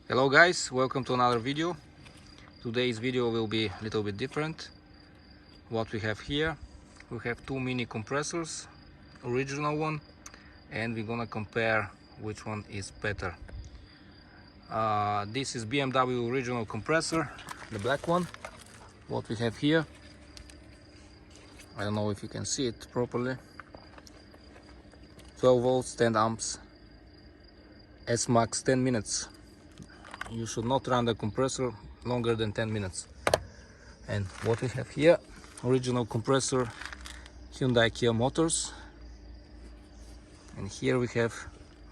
Hello guys, welcome to another video. Today's video will be a little bit different. What we have here, we have two mini compressors, original one, and we're gonna compare which one is better. This is BMW original compressor, the black one. What we have here, I don't know if you can see it properly. 12 volts, 10 amps, S-Max 10 minutes. You should not run the compressor longer than 10 minutes. And what we have here, original compressor, Hyundai Kia Motors. And here we have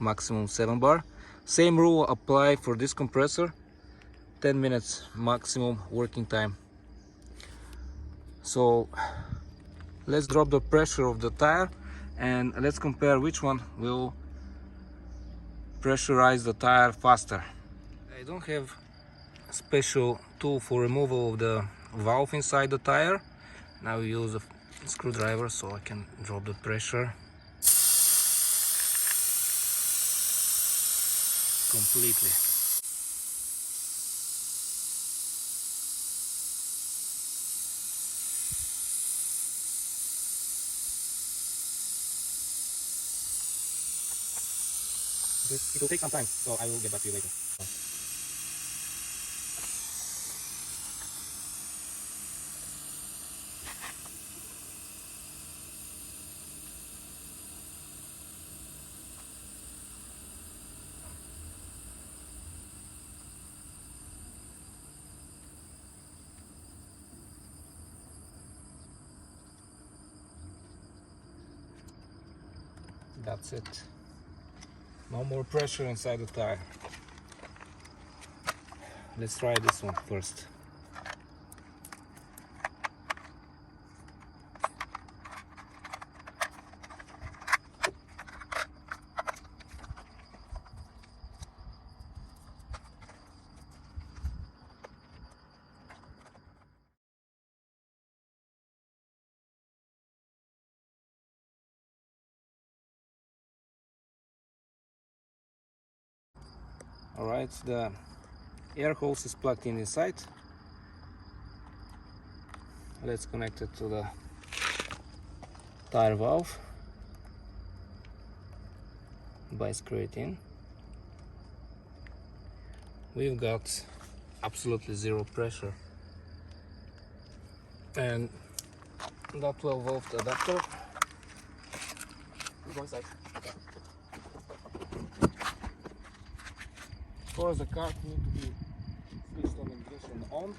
maximum 7 bar. Same rule apply for this compressor, 10 minutes maximum working time. So let's drop the pressure of the tire and let's compare which one will pressurize the tire faster. I don't have a special tool for removal of the valve inside the tire. Now we use a screwdriver so I can drop the pressure completely. It will take some time, so I will get back to you later. That's it. No more pressure inside the tire. Let's try this one first. Alright, the air hose is plugged in inside. Let's connect it to the tire valve by screwing it in. We've got absolutely zero pressure, and that 12 volt adapter go inside. Of course, the cart needs to be switched on ignition on.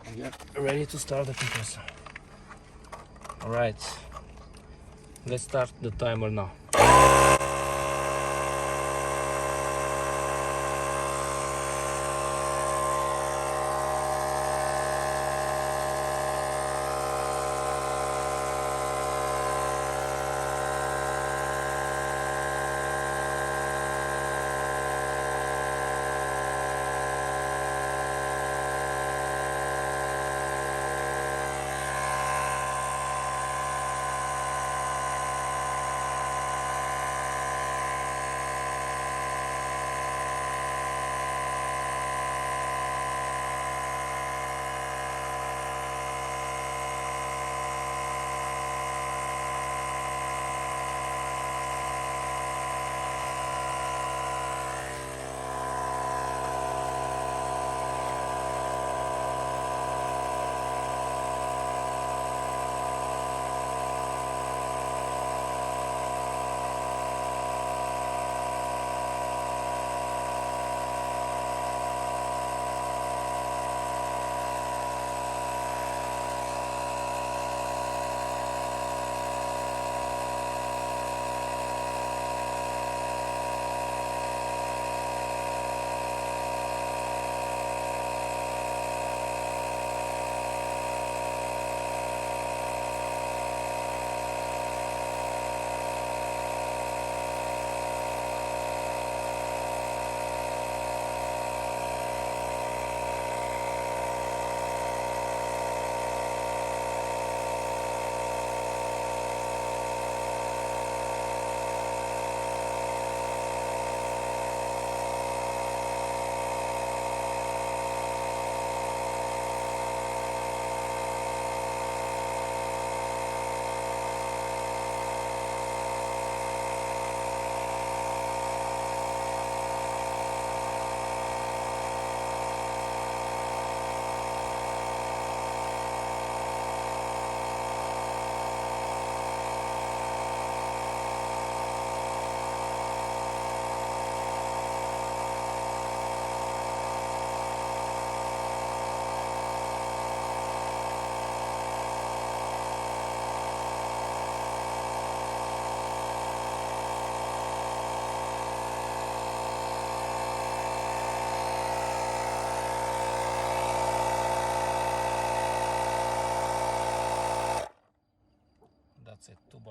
And we are ready to start the compressor. Alright, let's start the timer now.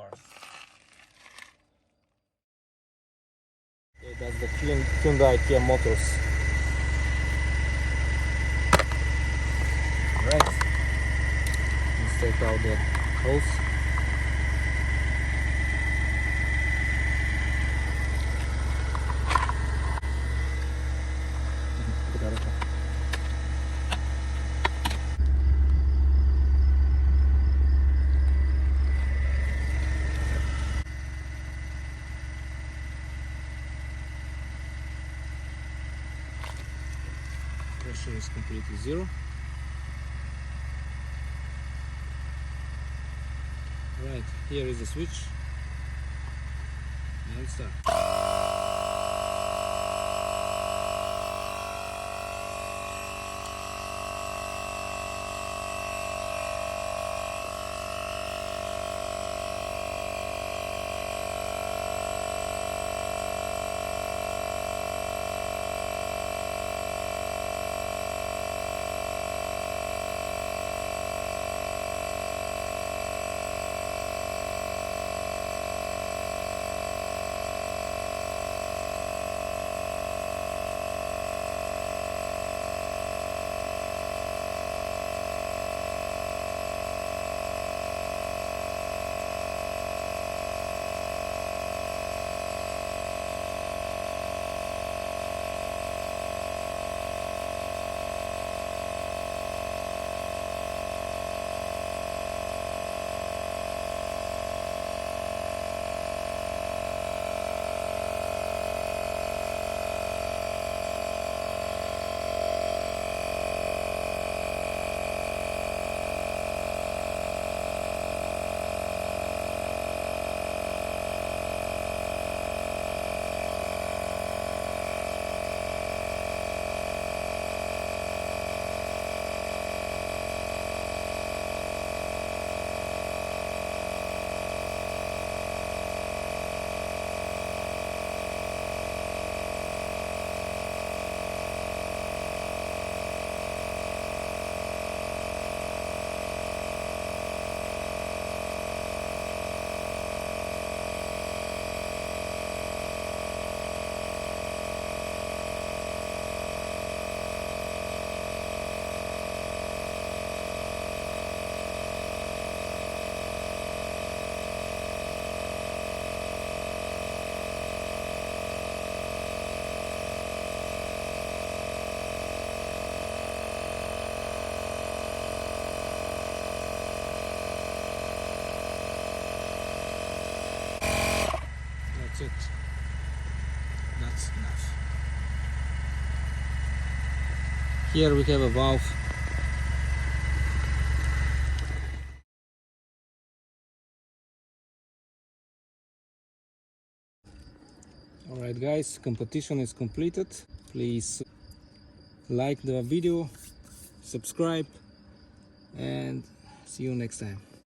car. Okay, that's the Hyundai Kia Motors. Alright, let's take out the hose. Pressure is completely zero. Right, here is the switch. Now it's start. That's it. That's enough. Here we have a valve. Alright guys, competition is completed. Please like the video, subscribe, and see you next time.